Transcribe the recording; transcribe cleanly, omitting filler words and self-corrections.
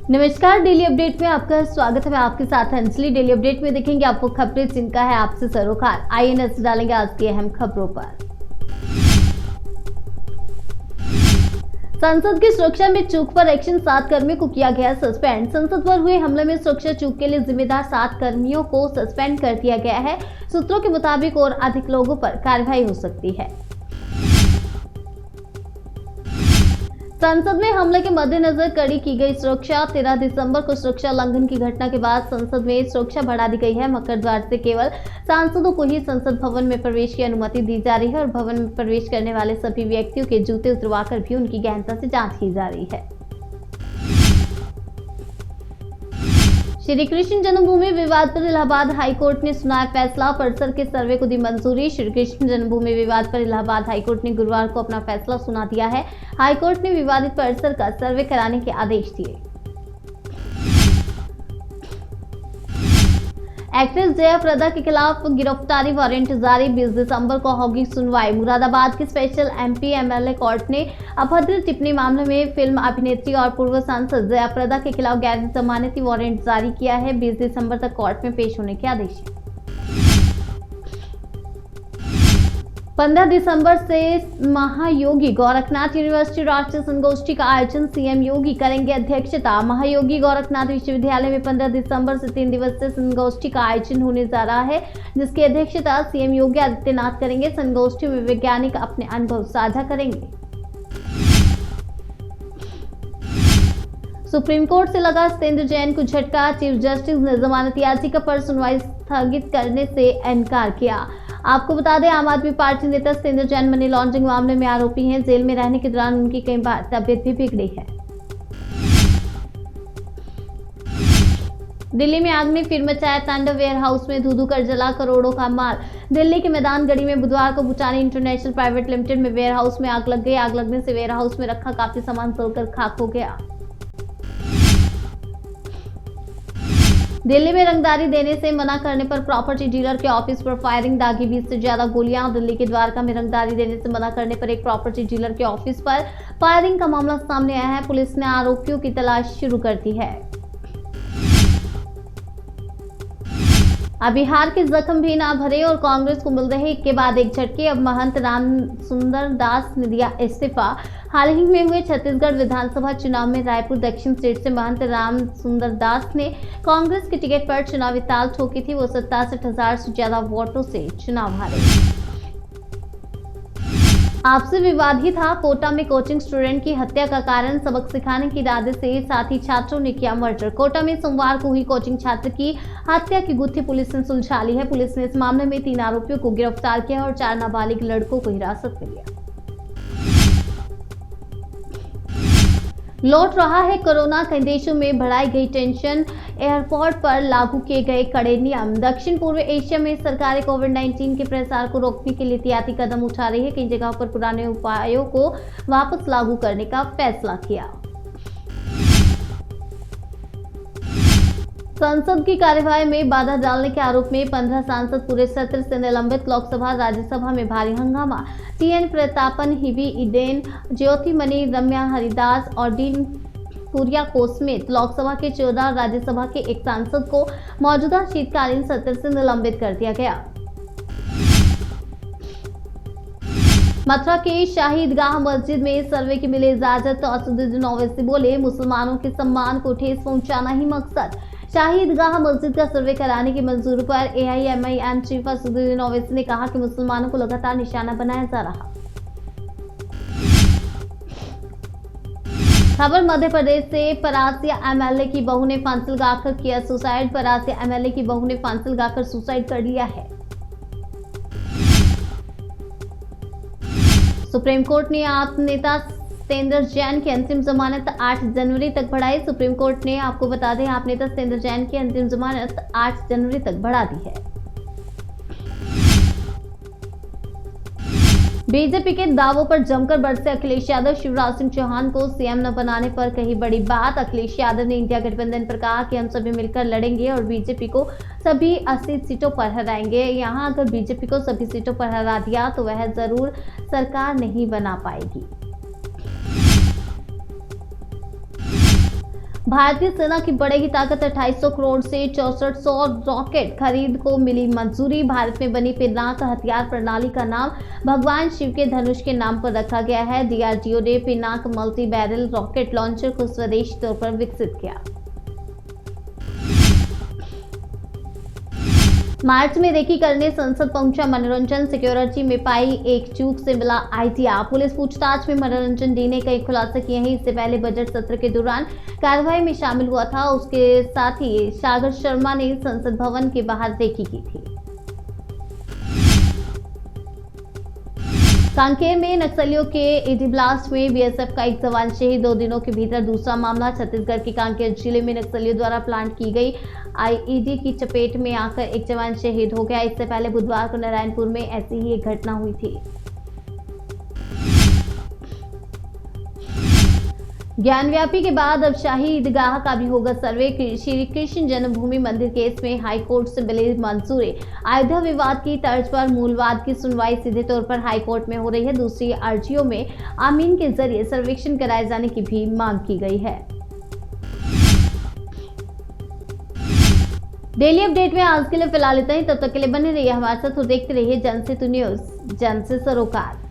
नमस्कार, daily update में आपका स्वागत है। मैं आपके साथ अंजलि। डेली अपडेट में देखेंगे आपको खबरें जिनका है आपसे सरोकार। आइए नजर डालेंगे आज की अहम खबरों पर। संसद की सुरक्षा में चूक पर एक्शन, 7 कर्मियों को किया गया सस्पेंड। संसद पर हुए हमले में सुरक्षा चूक के लिए जिम्मेदार 7 कर्मियों को सस्पेंड कर दिया गया है। सूत्रों के मुताबिक और अधिक लोगों पर कार्रवाई हो सकती है। संसद में हमले के मद्देनजर कड़ी की गई सुरक्षा। 13 दिसंबर को सुरक्षा उल्लंघन की घटना के बाद संसद में सुरक्षा बढ़ा दी गई है। मकर द्वार से केवल सांसदों को ही संसद भवन में प्रवेश की अनुमति दी जा रही है और भवन में प्रवेश करने वाले सभी व्यक्तियों के जूते उतरवाकर भी उनकी गहनता से जांच की जा रही है। श्री कृष्ण जन्मभूमि विवाद पर इलाहाबाद हाईकोर्ट ने सुनाया फैसला। परिसर के सर्वे को दी मंजूरी। श्री कृष्ण जन्मभूमि विवाद पर इलाहाबाद हाईकोर्ट ने गुरुवार को अपना फैसला सुना दिया है। हाईकोर्ट ने विवादित परिसर का सर्वे कराने के आदेश दिए। एक्ट्रेस जया प्रदा के खिलाफ गिरफ्तारी वारंट जारी। 20 दिसंबर को होगी सुनवाई। मुरादाबाद की स्पेशल एमपी एमएलए कोर्ट ने अभद्र टिप्पणी मामले में फिल्म अभिनेत्री और पूर्व सांसद जया प्रदा के खिलाफ गैर जमानती वारंट जारी किया है। 20 दिसंबर तक कोर्ट में पेश होने के आदेश है। 15 दिसंबर से महायोगी गोरखनाथ यूनिवर्सिटी राष्ट्रीय संगोष्ठी का आयोजन सीएम योगी करेंगे अध्यक्षता। महायोगी गोरखनाथ विश्वविद्यालय में 15 दिसंबर से 3 दिवसीय संगोष्ठी का आयोजन होने जा रहा है, जिसकी अध्यक्षता सीएम योगी आदित्यनाथ करेंगे। संगोष्ठी में वैज्ञानिक अपने अनुभव साझा करेंगे। सुप्रीम कोर्ट से लगा सत्येंद्र जैन को झटका। चीफ जस्टिस ने जमानत याचिका पर सुनवाई स्थगित करने से इनकार किया। आपको बता दें, आम आदमी पार्टी नेता सत्येंद्र जैन मनी लॉन्ड्रिंग मामले में आरोपी हैं। जेल में रहने के दौरान उनकी कई बार तबीयत भी बिगड़ी है। दिल्ली में आग ने फिर मचाया तांडव। वेयर हाउस में धू-धू कर जला करोड़ों का माल। दिल्ली के मैदान गढ़ी में बुधवार को भूटानी इंटरनेशनल प्राइवेट लिमिटेड में वेयर हाउस में आग लग गई। आग लगने से वेयर हाउस में रखा काफी सामान जलकर खाक हो गया। दिल्ली में रंगदारी देने से मना करने पर प्रॉपर्टी डीलर के ऑफिस पर फायरिंग, दागी 20 से ज्यादा गोलियां। दिल्ली के द्वारका में रंगदारी देने से मना करने पर एक प्रॉपर्टी डीलर के ऑफिस पर फायरिंग का मामला सामने आया है। पुलिस ने आरोपियों की तलाश शुरू कर दी है। अब बिहार के जख्म भी ना भरे और कांग्रेस को मिल रहे एक के बाद एक झटके। अब महंत राम सुंदर दास ने दिया इस्तीफा। हाल ही में हुए छत्तीसगढ़ विधानसभा चुनाव में रायपुर दक्षिण सीट से महंत राम सुंदर दास ने कांग्रेस के टिकट पर चुनावी ताल ठोकी थी। वो 67,000 से ज्यादा वोटों से चुनाव हारे। आपसे विवाद ही था। कोटा में कोचिंग स्टूडेंट की हत्या का कारण सबक सिखाने के इरादे से साथी छात्रों ने किया मर्डर। कोटा में सोमवार को हुई कोचिंग छात्र की हत्या की गुत्थी पुलिस ने सुलझा ली है। पुलिस ने इस मामले में 3 आरोपियों को गिरफ्तार किया और 4 नाबालिग लड़कों को हिरासत में लिया। लौट रहा है कोरोना। कई देशों में बढ़ाई गई टेंशन। एयरपोर्ट पर लागू किए गए कड़े नियम। दक्षिण पूर्व एशिया में सरकारें कोविड-19 के प्रसार को रोकने के लिए एहतियाती कदम उठा रही है। कई जगहों पर पुराने उपायों को वापस लागू करने का फैसला किया। संसद की कार्यवाही में बाधा डालने के आरोप में 15 सांसद पूरे सत्र से निलंबित। लोकसभा राज्यसभा में भारी हंगामा। टीएन प्रतापन, हिबी ईडेन, ज्योतिमणि, रम्या हरिदास और डीन कुरियाकोस समेत लोकसभा के 14 और राज्यसभा के 1 सांसद को मौजूदा शीतकालीन सत्र से निलंबित कर दिया गया। मथुरा के शाही ईदगाह मस्जिद में सर्वे की मिली इजाजत। असदुद्दीन ओवैसी बोले, मुसलमानों के सम्मान को ठेस पहुंचाना ही मकसद। शाही ईदगाह मस्जिद का सर्वे कराने की मंजूरी पर एआईएमआईएम चीफ असदुद्दीन ओवैसी ने कहा कि मुसलमानों को लगातार निशाना बनाया जा रहा। खबर मध्य प्रदेश से। परासिया एमएलए की बहू ने फांसी लगाकर किया सुसाइड। परासिया एमएलए की बहू ने फांसी लगाकर सुसाइड कर लिया है। सुप्रीम कोर्ट ने आप नेता सत्येंद्र जैन की अंतिम जमानत 8 जनवरी तक बढ़ाई। सुप्रीम कोर्ट ने, आपको बता दें, आप नेता सत्येंद्र जैन की अंतिम जमानत 8 जनवरी तक बढ़ा दी है। बीजेपी के दावों पर जमकर बरसे अखिलेश यादव। शिवराज सिंह चौहान को सीएम न बनाने पर कही बड़ी बात। अखिलेश यादव ने इंडिया गठबंधन पर कहा कि हम सभी मिलकर लड़ेंगे और बीजेपी को सभी 80 सीटों पर हराएंगे। यहां अगर बीजेपी को सभी सीटों पर हरा दिया तो वह जरूर सरकार नहीं बना पाएगी। भारतीय सेना की बढ़ेगी ताकत, 2800 करोड़ से 6400 रॉकेट खरीद को मिली मंजूरी। भारत में बनी पिनाक हथियार प्रणाली का नाम भगवान शिव के धनुष के नाम पर रखा गया है। डीआरडीओ ने Pinaka multi barrel rocket launcher को स्वदेशी तौर पर विकसित किया। मार्च में रेकी करने संसद पहुंचा मनोरंजन, सिक्योरिटी में पाई एक चूक से मिला आइडिया। पुलिस पूछताछ में मनोरंजन डी ने कई खुलासे किए हैं। इससे पहले बजट सत्र के दौरान कार्रवाई में शामिल हुआ था। उसके साथ ही सागर शर्मा ने संसद भवन के बाहर रेकी की थी। कांकेर में नक्सलियों के ईडी ब्लास्ट में बीएसएफ का एक जवान शहीद, 2 दिनों के भीतर दूसरा मामला। छत्तीसगढ़ के कांकेर जिले में नक्सलियों द्वारा प्लांट की गई आईईडी की चपेट में आकर एक जवान शहीद हो गया। इससे पहले बुधवार को नारायणपुर में ऐसी ही एक घटना हुई थी। ज्ञानव्यापी के बाद अब शाही ईदगाह का भी होगा सर्वे। श्री कृष्ण जन्मभूमि मंदिर केस में हाईकोर्ट से मिली मंजूरी। अयोध्या विवाद की तर्ज पर मूलवाद की सुनवाई सीधे तौर पर हाईकोर्ट में हो रही है। दूसरी अर्जियों में आमीन के जरिए सर्वेक्षण कराए जाने की भी मांग की गई है। डेली अपडेट में आज के लिए फिलहाल इतना ही। तब तक के लिए बने रहिए हमारे साथ और देखते रहिए जनसेतु न्यूज, जन से सरोकार।